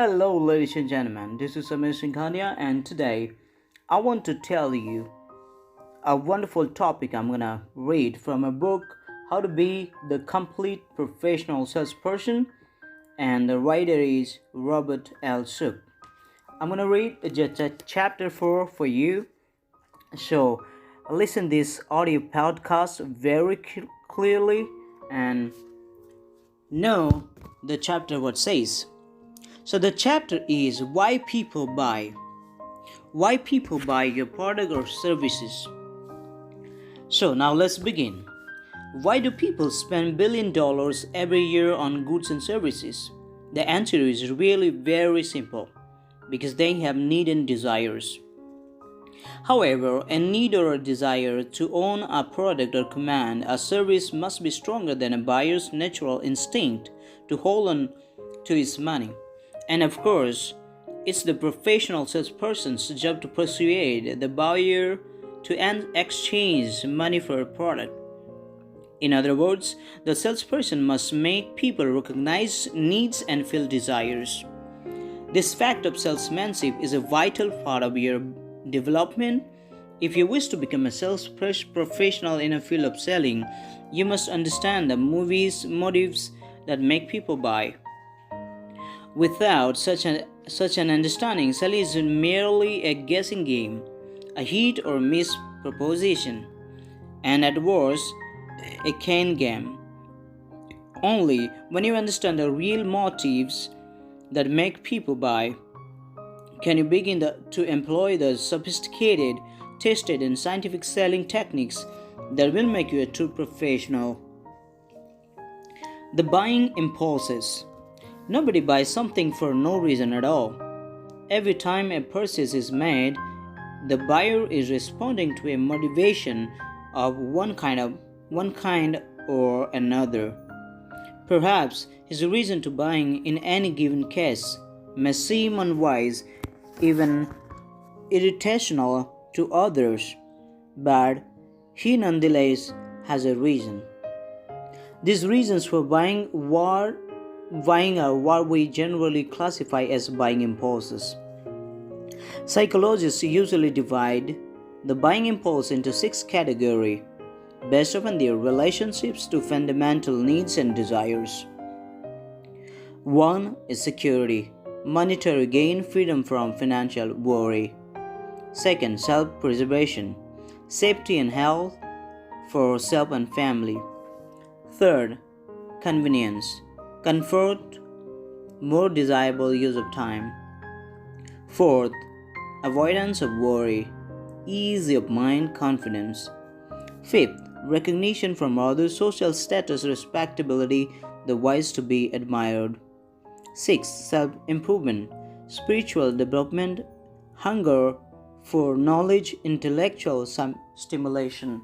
Hello, ladies and gentlemen. This is Singhania, and today I want to tell you a wonderful topic I'm gonna read from a book, How to Be the Complete Professional Salesperson, and the writer is Robert L. Sook. I'm gonna read just chapter 4 for you. So listen this audio podcast very clearly and know the chapter what says. So the chapter is why people buy. Why people buy your product or services. So now let's begin. Why do people spend $1 billion every year on goods and services? The answer is really very simple. Because they have needs and desires. However, a need or a desire to own a product or command a service must be stronger than a buyer's natural instinct to hold on to his money. And of course, it's the professional salesperson's job to persuade the buyer to exchange money for a product. In other words, the salesperson must make people recognize needs and feel desires. This fact of salesmanship is a vital part of your development. If you wish to become a sales professional in a field of selling, you must understand the motives that make people buy. Without such an understanding, selling is merely a guessing game, a hit or miss proposition, and at worst, a can game. Only when you understand the real motives that make people buy can you begin to employ the sophisticated, tested, and scientific selling techniques that will make you a true professional. The buying impulses. Nobody buys something for no reason at all. Every time a purchase is made, the buyer is responding to a motivation of one kind or another. Perhaps his reason to buying in any given case may seem unwise, even irritational to others, but he nonetheless has a reason. These reasons for buying are what we generally classify as buying impulses. Psychologists usually divide the buying impulse into 6 categories based upon their relationships to fundamental needs and desires. 1 is security, monetary gain, freedom from financial worry. 2nd, self-preservation, safety and health for self and family. 3rd, convenience, comfort, more desirable use of time. 4th, avoidance of worry, ease of mind, confidence. 5th, recognition from others, social status, respectability, the wise to be admired. 6th, self-improvement, spiritual development, hunger for knowledge, intellectual stimulation.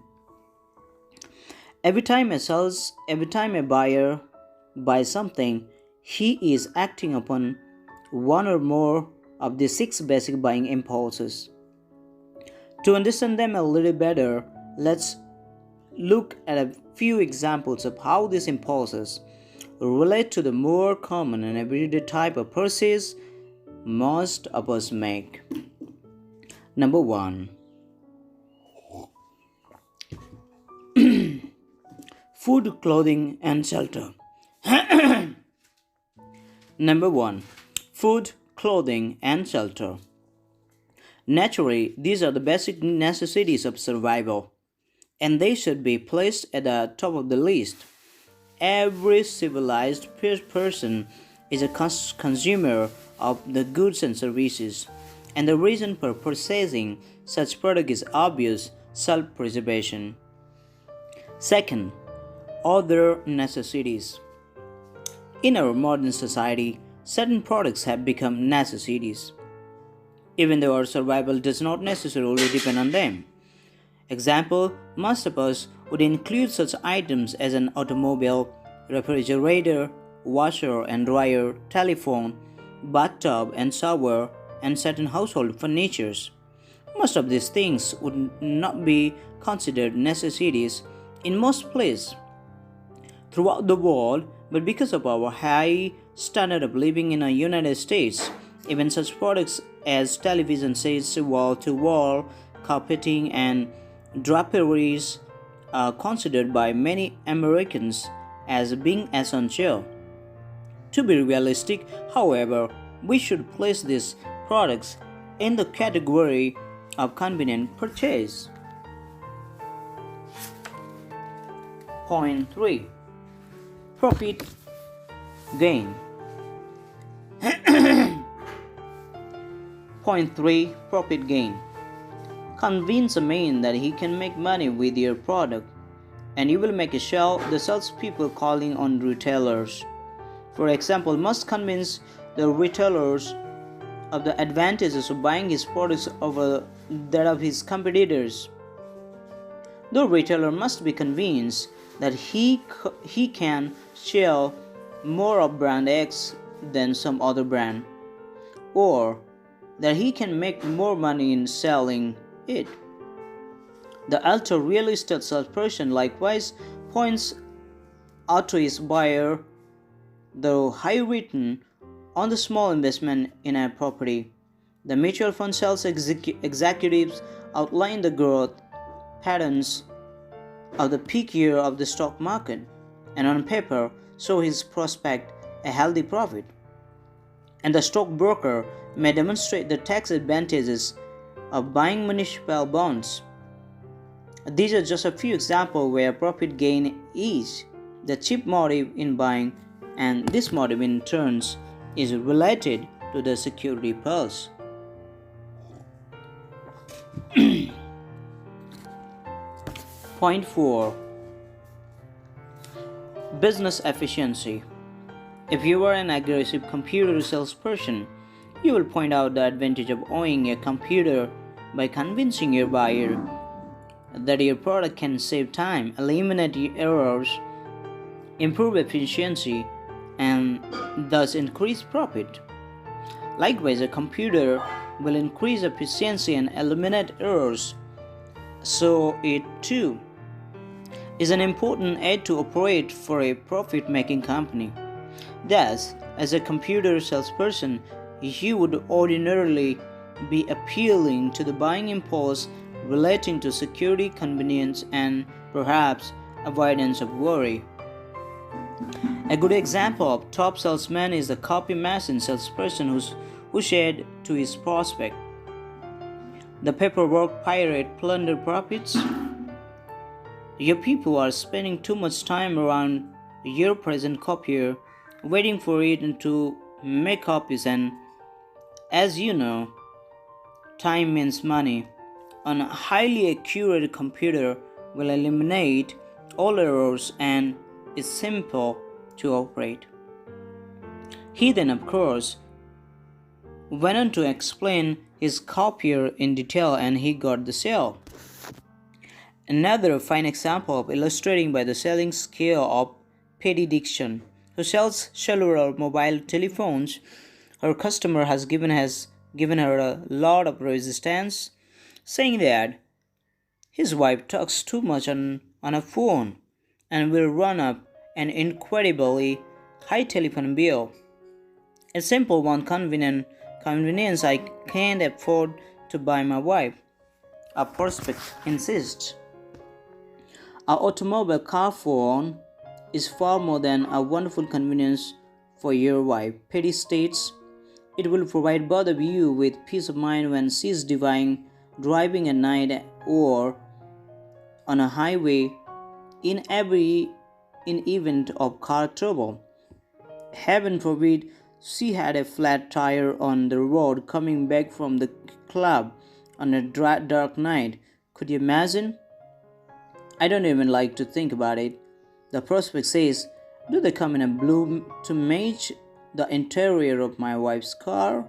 Every time a buyer buys something, he is acting upon one or more of the 6 basic buying impulses. To understand them a little better, let's look at a few examples of how these impulses relate to the more common and everyday type of purchase most of us make. Number 1. Food, clothing, and shelter. Number 1. Food, clothing, and shelter. Naturally, these are the basic necessities of survival, and they should be placed at the top of the list. Every civilized person is a consumer of the goods and services, and the reason for purchasing such product is obvious: self-preservation. 2nd, other necessities. In our modern society, certain products have become necessities, even though our survival does not necessarily depend on them. Example, most of us would include such items as an automobile, refrigerator, washer and dryer, telephone, bathtub and shower, and certain household furnitures. Most of these things would not be considered necessities in most places throughout the world, but because of our high standard of living in the United States. Even such products as television sets, wall-to-wall carpeting, and draperies are considered by many Americans as being essential. To be realistic, however, we should place these products in the category of convenient purchase. Point 3. Profit gain. Point 3. Profit gain. Convince a man that he can make money with your product, and you will make a sale. The salespeople calling on retailers, for example, must convince the retailers of the advantages of buying his products over that of his competitors. The retailer must be convinced that he can sell more of brand X than some other brand, or that he can make more money in selling it. The ultra real estate salesperson likewise points out to his buyer the high return on the small investment in a property. The mutual fund sales executives outline the growth patterns of the peak year of the stock market, and on paper show his prospect a healthy profit. And the stockbroker may demonstrate the tax advantages of buying municipal bonds. These are just a few examples where profit gain is the chief motive in buying, and this motive in turn is related to the security pulse. Point 4. Business efficiency. If you are an aggressive computer salesperson, you will point out the advantage of owning a computer by convincing your buyer that your product can save time, eliminate errors, improve efficiency, and thus increase profit. Likewise, a computer will increase efficiency and eliminate errors, so it too is an important aid to operate for a profit-making company. Thus, as a computer salesperson, you would ordinarily be appealing to the buying impulse relating to security, convenience, and perhaps avoidance of worry. A good example of top salesman is the copy machine salesperson who said to his prospect, "The paperwork pirate plunder profits. Your people are spending too much time around your present copier, waiting for it to make copies, and as you know, time means money. A highly accurate computer will eliminate all errors and is simple to operate." He then, of course, went on to explain his copier in detail, and he got the sale. Another fine example of illustrating by the selling skill of Patty Dixon, who sells cellular mobile telephones. Her customer has given her a lot of resistance, saying that his wife talks too much on a phone and will run up an incredibly high telephone bill. A simple one, convenience I can't afford to buy my wife, a prospect insists. Our automobile car phone is far more than a wonderful convenience for your wife. Petty states it will provide both of you with peace of mind when she's driving at night or on a highway in event of car trouble. Heaven forbid she had a flat tire on the road coming back from the club on a dark night. Could you imagine? I don't even like to think about it. The prospect says, "Do they come in a blue to match the interior of my wife's car?"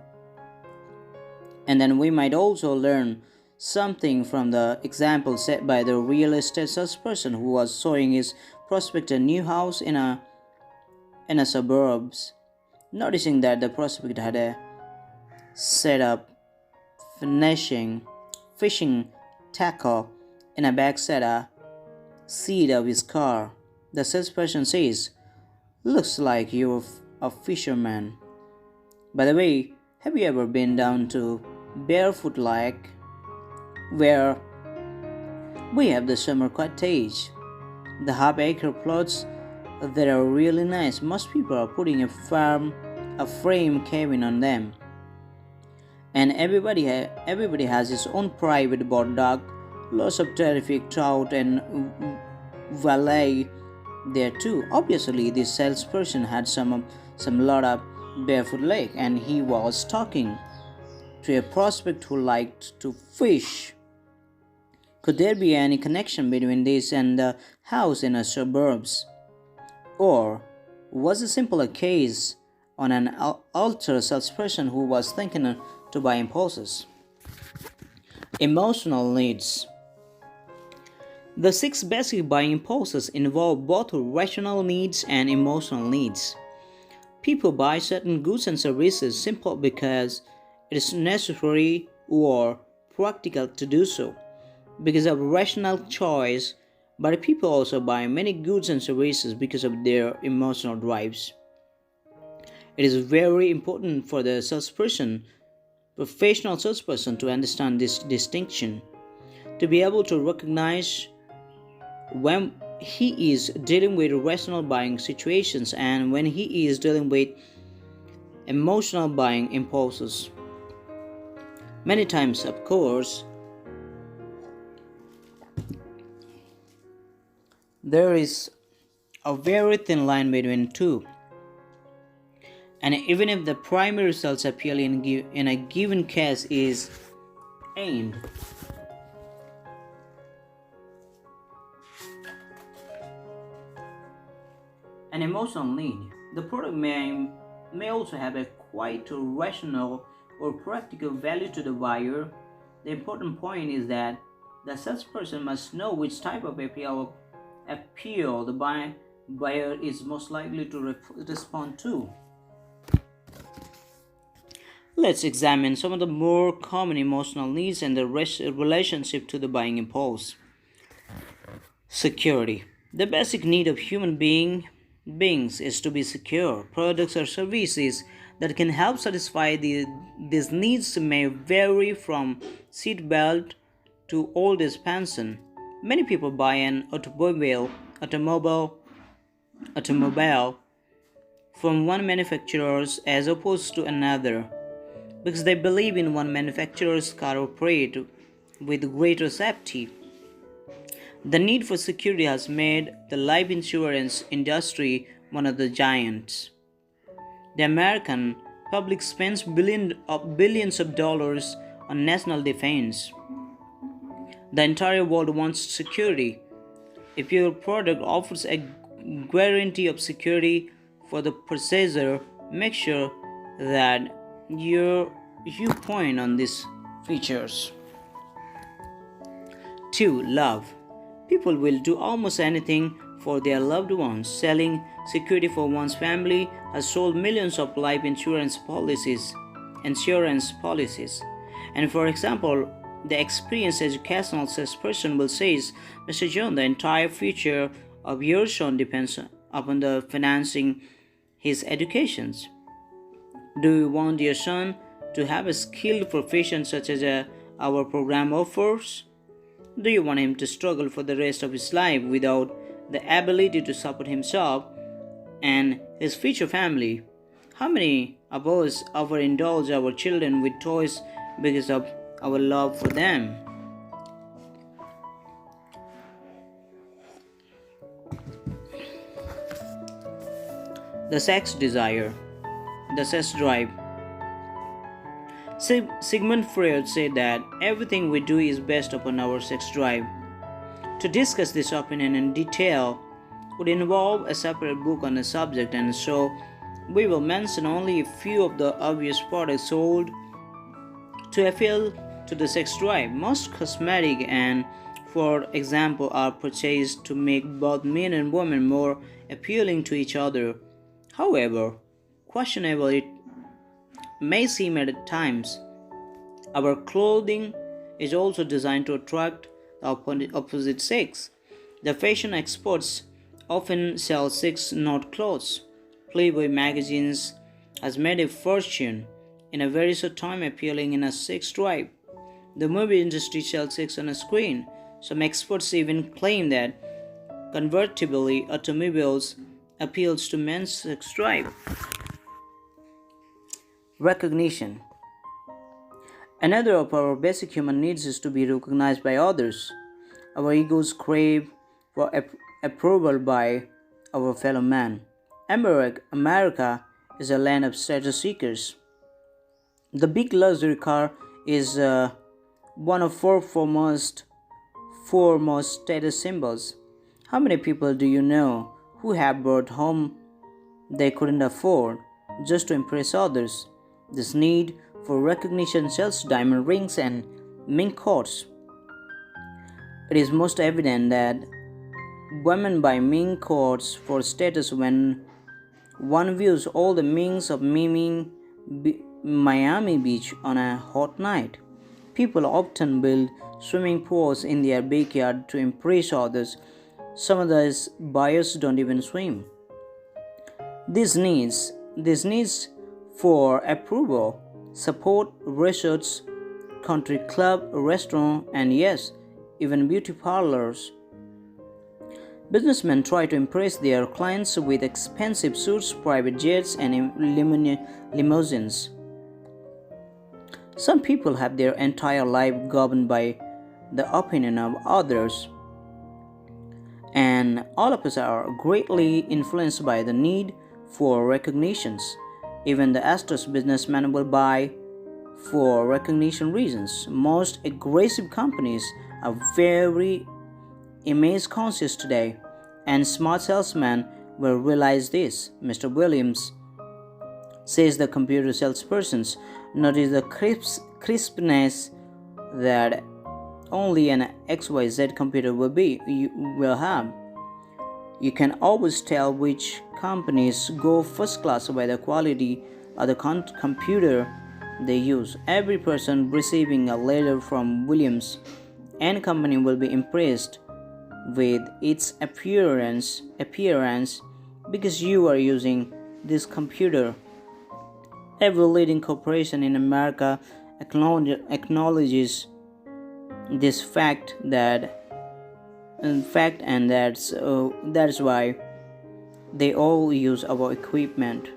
And then we might also learn something from the example set by the real estate salesperson who was showing his prospect a new house in a suburbs. Noticing that the prospect had a set up fishing tackle in a back seat of his car, the salesperson says, "Looks like a fisherman. By the way, have you ever been down to Barefoot Lake where we have the summer cottage? The half-acre plots that are really nice. Most people are putting a frame cabin on them, and everybody has his own private boat dock. Lots of terrific trout and valet there too. Obviously, this salesperson had some lot of Barefoot Lake, and he was talking to a prospect who liked to fish. Could there be any connection between this and the house in the suburbs? Or was it simply a case on an altar salesperson who was thinking to buy impulses? Emotional needs. The six basic buying impulses involve both rational needs and emotional needs. People buy certain goods and services simply because it is necessary or practical to do so, because of rational choice, but people also buy many goods and services because of their emotional drives. It is very important for the professional salesperson, to understand this distinction, to be able to recognize when he is dealing with rational buying situations and when he is dealing with emotional buying impulses. Many times, of course, there is a very thin line between two, and even if the primary results appeal in a given case is aimed an emotional need, the product may also have a quite rational or practical value to the buyer. The important point is that the salesperson must know which type of appeal the buyer is most likely to respond to. Let's examine some of the more common emotional needs and the relationship to the buying impulse. Security. The basic need of human beings is to be secure. Products or services that can help satisfy these needs may vary from seat belt to old age pension. Many people buy an automobile from one manufacturer as opposed to another because they believe in one manufacturer's car operate with greater safety. The need for security has made the life insurance industry one of the giants. The American public spends billions of dollars on national defense. The entire world wants security. If your product offers a guarantee of security for the purchaser, make sure that you point on these features. 2. Love. People will do almost anything for their loved ones. Selling security for one's family has sold millions of life insurance policies. And for example, the experienced educational salesperson will say, Mr. John, the entire future of your son depends upon the financing his educations. Do you want your son to have a skilled profession such as our program offers? Do you want him to struggle for the rest of his life without the ability to support himself and his future family? How many of us overindulge our children with toys because of our love for them? The sex desire, the sex drive. Sigmund Freud said that everything we do is based upon our sex drive. To discuss this opinion in detail would involve a separate book on the subject, and so we will mention only a few of the obvious products sold to appeal to the sex drive. Most cosmetic and, for example, are purchased to make both men and women more appealing to each other. However questionable it may seem at times, our clothing is also designed to attract the opposite sex. The fashion experts often sell sex not clothes. Playboy magazines, has made a fortune in a very short time appearing in a sex drive. The movie industry sells sex on a screen. Some experts even claim that convertible automobiles appeals to men's sex drive. Recognition. Another of our basic human needs is to be recognized by others. Our egos crave for approval by our fellow man. America is a land of status seekers. The big luxury car is one of four most status symbols. How many people do you know who have brought home they couldn't afford just to impress others? This need for recognition sells diamond rings and mink coats. It is most evident that women buy mink coats for status when one views all the minks of Miami Beach on a hot night. People often build swimming pools in their backyard to impress others. Some of these buyers don't even swim. These needs for approval, support resorts, country club, restaurant, and yes, even beauty parlors. Businessmen try to impress their clients with expensive suits, private jets, and limousines. Some people have their entire life governed by the opinion of others, and all of us are greatly influenced by the need for recognitions. Even the astucious businessman will buy for recognition reasons. Most aggressive companies are very image conscious today, and smart salesmen will realize this. Mr. Williams says the computer salespersons notice the crispness that only an XYZ computer will have. You can always tell which companies go first class by the quality of the computer they use. Every person receiving a letter from Williams and Company will be impressed with its appearance because you are using this computer. Every leading corporation in America acknowledges this fact, and that's why they all use our equipment.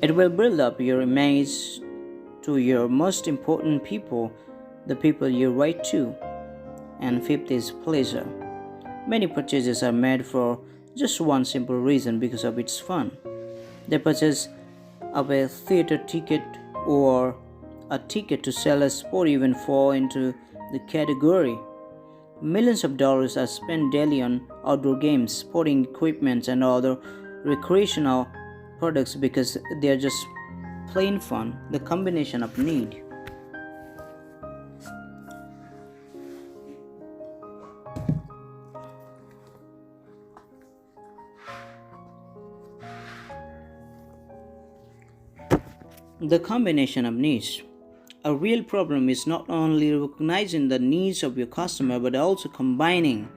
It will build up your image to your most important people, the people you write to. And fifth is pleasure. Many purchases are made for just one simple reason, because of its fun. The purchase of a theater ticket or a ticket to sell a sport even fall into the category. Millions of dollars are spent daily on outdoor games, sporting equipment, and other recreational products because they are just plain fun. The combination of need. The combination of needs. A real problem is not only recognizing the needs of your customer but also combining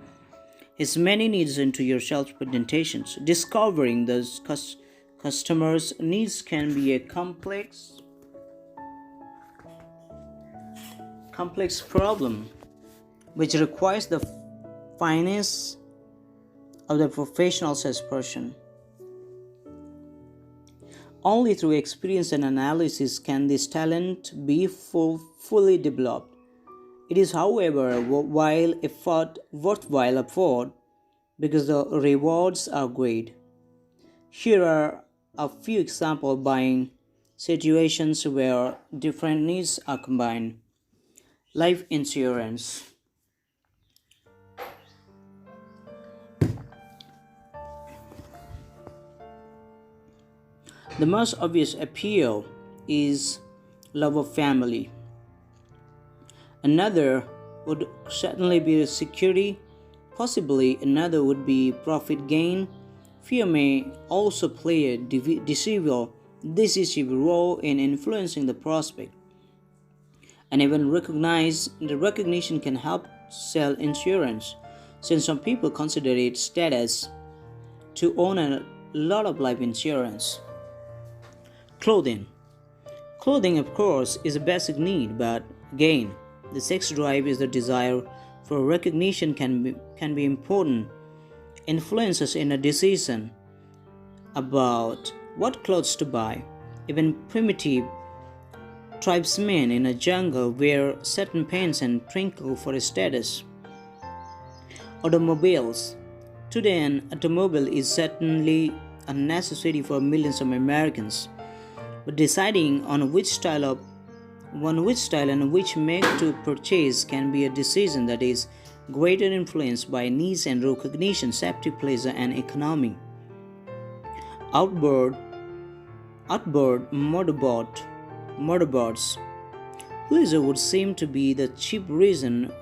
his many needs into your sales presentations. Discovering those customers' needs can be a complex problem which requires the finesse of the professional salesperson. Only through experience and analysis can this talent be fully developed. It is, however, a worthwhile effort because the rewards are great. Here are a few example buying situations where different needs are combined. Life insurance. The most obvious appeal is love of family. Another would certainly be security. Possibly another would be profit gain. Fear may also play a decisive role in influencing the prospect. And even the recognition can help sell insurance, since some people consider it status to own lot of life insurance. Clothing. Clothing, of course, is a basic need, but again, the sex drive is the desire for recognition can be important influences in a decision about what clothes to buy. Even primitive tribesmen in a jungle wear certain pants and twinkle for status. Automobiles. Today, an automobile is certainly a necessity for millions of Americans, but deciding on which style and which make to purchase can be a decision that is greater influenced by needs and recognition, safety, pleasure, and economy. Outboard, outboard motorboats. Pleasure would seem to be the cheap reason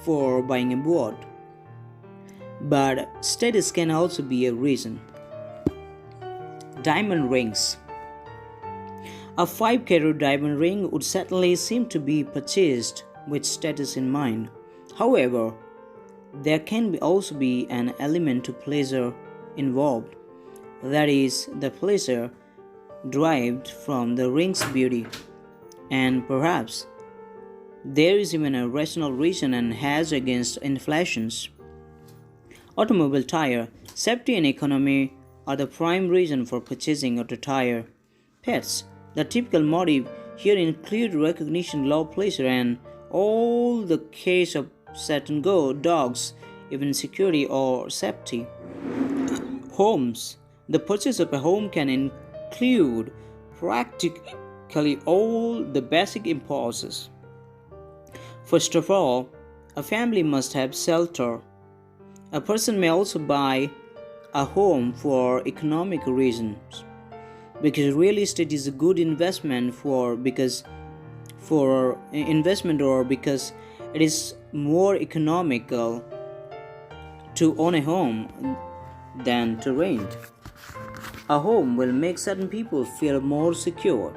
for buying a boat, but status can also be a reason. Diamond rings. A 5-carat diamond ring would certainly seem to be purchased with status in mind. However, there can also be an element to pleasure involved. That is, the pleasure derived from the ring's beauty. And perhaps there is even a rational reason and hedge against inflations. Automobile tire. Safety and economy are the prime reason for purchasing auto tire. Pets. The typical motive here include recognition, love, pleasure, and all the case of certain dogs, even security or safety. Homes. The purchase of a home can include practically all the basic impulses. First of all, a family must have shelter. A person may also buy a home for economic reasons, because real estate is a good investment for investment, or because it is more economical to own a home than to rent. A home will make certain people feel more secure.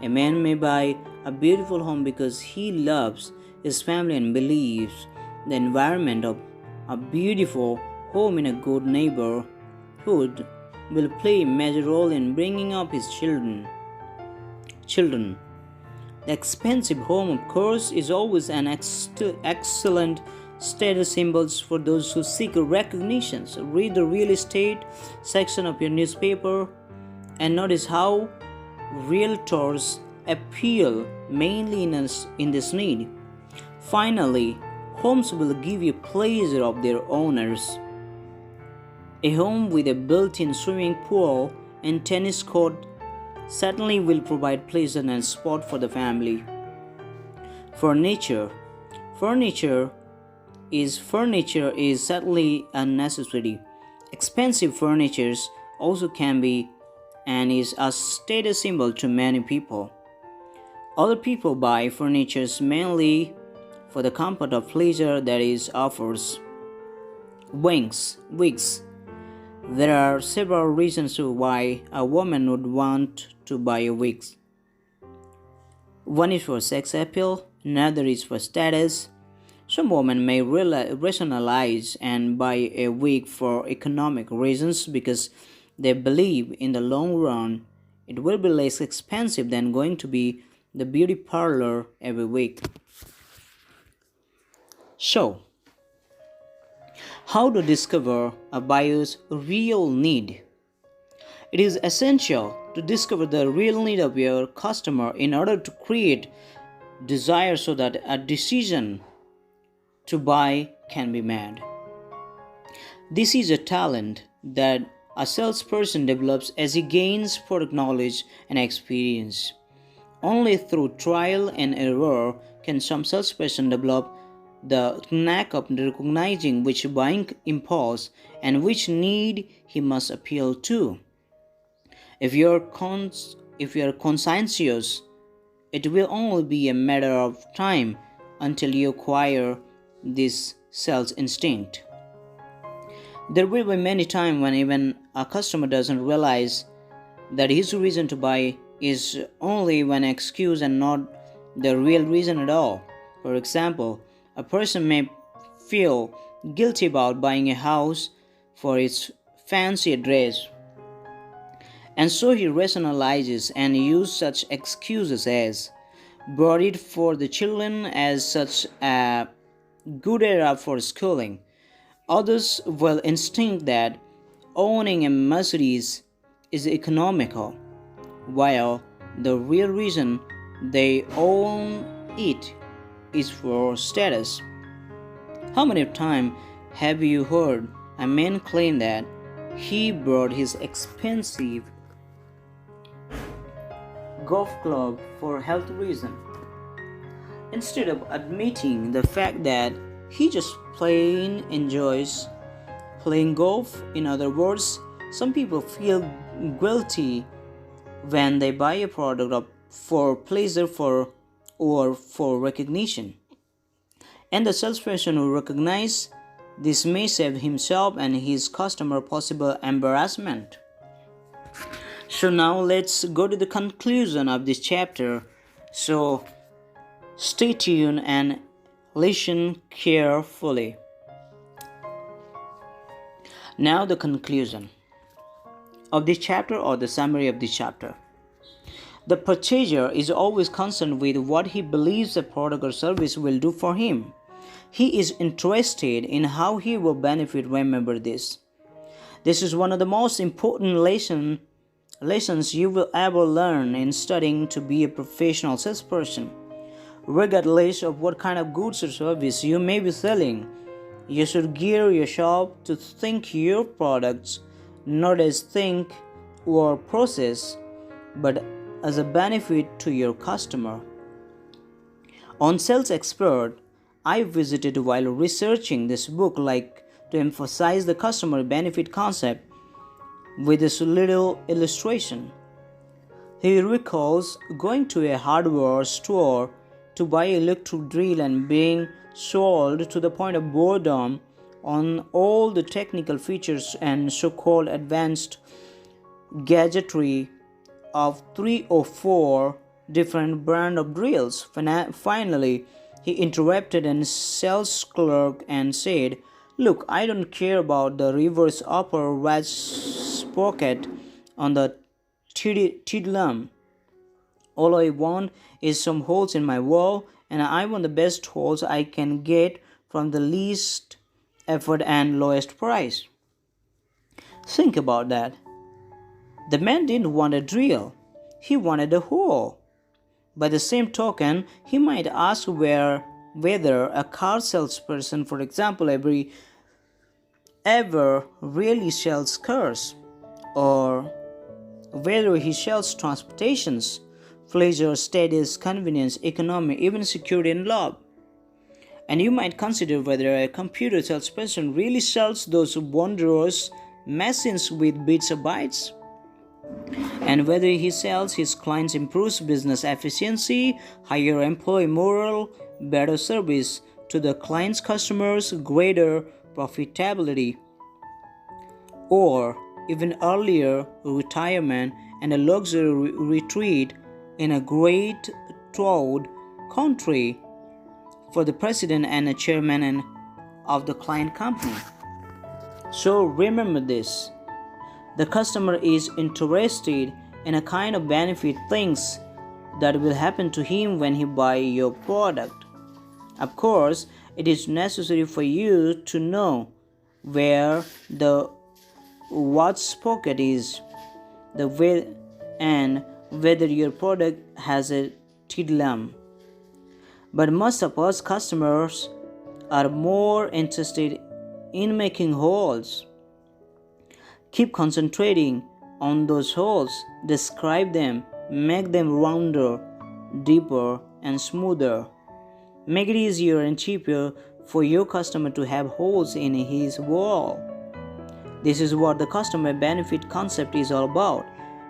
A man may buy a beautiful home because he loves his family and believes the environment of a beautiful home in a good neighborhood will play a major role in bringing up his children. The expensive home, of course, is always an excellent status symbol for those who seek recognitions. Read the real estate section of your newspaper and notice how realtors appeal mainly in this need. Finally, homes will give you pleasure of their owners. A home with a built-in swimming pool and tennis court certainly will provide pleasure and sport for the family. Furniture. Furniture is certainly a necessity. Expensive furnitures also can be and is a status symbol to many people. Other people buy furniture mainly for the comfort of pleasure that it offers. Wigs. There are several reasons why a woman would want to buy a wig. One is for sex appeal, another is for status. Some women may rationalize and buy a wig for economic reasons because they believe in the long run it will be less expensive than going to the beauty parlor every week. So, how to discover a buyer's real need? It is essential to discover the real need of your customer in order to create desire so that a decision to buy can be made. This is a talent that a salesperson develops as he gains product knowledge and experience. Only through trial and error can some salesperson develop the knack of recognizing which buying impulse and which need he must appeal to. If you are conscientious, it will only be a matter of time until you acquire this sales instinct. There will be many times when even a customer doesn't realize that his reason to buy is only an excuse and not the real reason at all. For example, a person may feel guilty about buying a house for its fancy address, And so he rationalizes and uses such excuses as brought it for the children as such a good era for schooling. Others will instinct that owning a Mercedes is economical, while the real reason they own it is for status. How many times have you heard a man claim that he bought his expensive golf club for health reason instead of admitting the fact that he just plain enjoys playing golf? In other words, some people feel guilty when they buy a product for pleasure or for recognition. And the salesperson who recognizes this may save himself and his customer possible embarrassment. So now let's go to the conclusion of this chapter. So stay tuned and listen carefully. Now the conclusion of this chapter or the summary of this chapter. The purchaser is always concerned with what he believes a product or service will do for him. He is interested in how he will benefit. Remember this. This is one of the most important lessons you will ever learn in studying to be a professional salesperson. Regardless of what kind of goods or service you may be selling, you should gear your shop to think your products not as think or process, but as a benefit to your customer. On Sales Expert, I visited while researching this book like to emphasize the customer benefit concept with this little illustration. He recalls going to a hardware store to buy an electric drill and being sold to the point of boredom on all the technical features and so-called advanced gadgetry of 3 or 4 different brand of drills. Finally, he interrupted a sales clerk and said, "Look, I don't care about the reverse upper wedge sprocket on the Tidlam. All I want is some holes in my wall, and I want the best holes I can get from the least effort and lowest price." Think about that. The man didn't want a drill, he wanted a hole. By the same token, he might ask whether a car salesperson, for example, ever really sells cars, or whether he sells transportations, pleasure, status, convenience, economy, even security and love. And you might consider whether a computer salesperson really sells those wondrous machines with bits or bytes, and whether he sells his clients improves business efficiency, higher employee morale, better service to the client's customers, greater profitability, or even earlier retirement and a luxury retreat in a great third country for the president and a chairman of the client company. So remember this. The customer is interested in a kind of benefit things that will happen to him when he buys your product. Of course, it is necessary for you to know where the watch pocket is, the way, and whether your product has a tidlam. But most of us customers are more interested in making holes. Keep concentrating on those holes, describe them, make them rounder, deeper, and smoother. Make it easier and cheaper for your customer to have holes in his wall. This is what the customer benefit concept is all about.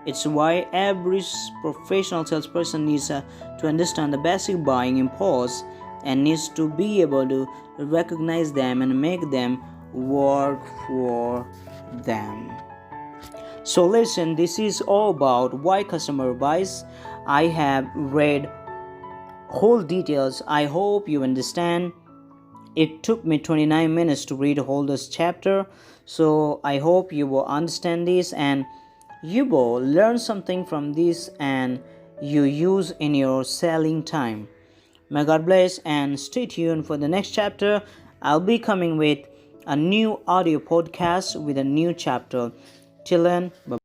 It's why every professional salesperson needs to understand the basic buying impulse and needs to be able to recognize them and make them work for them. So listen, this is all about why customer buys. I have read whole details. I hope you understand. It took me 29 minutes to read whole this chapter, so I hope you will understand this, and you will learn something from this and you use in your selling time. May God bless and stay tuned for the next chapter. I'll be coming with a new audio podcast with a new chapter. Till then, bye.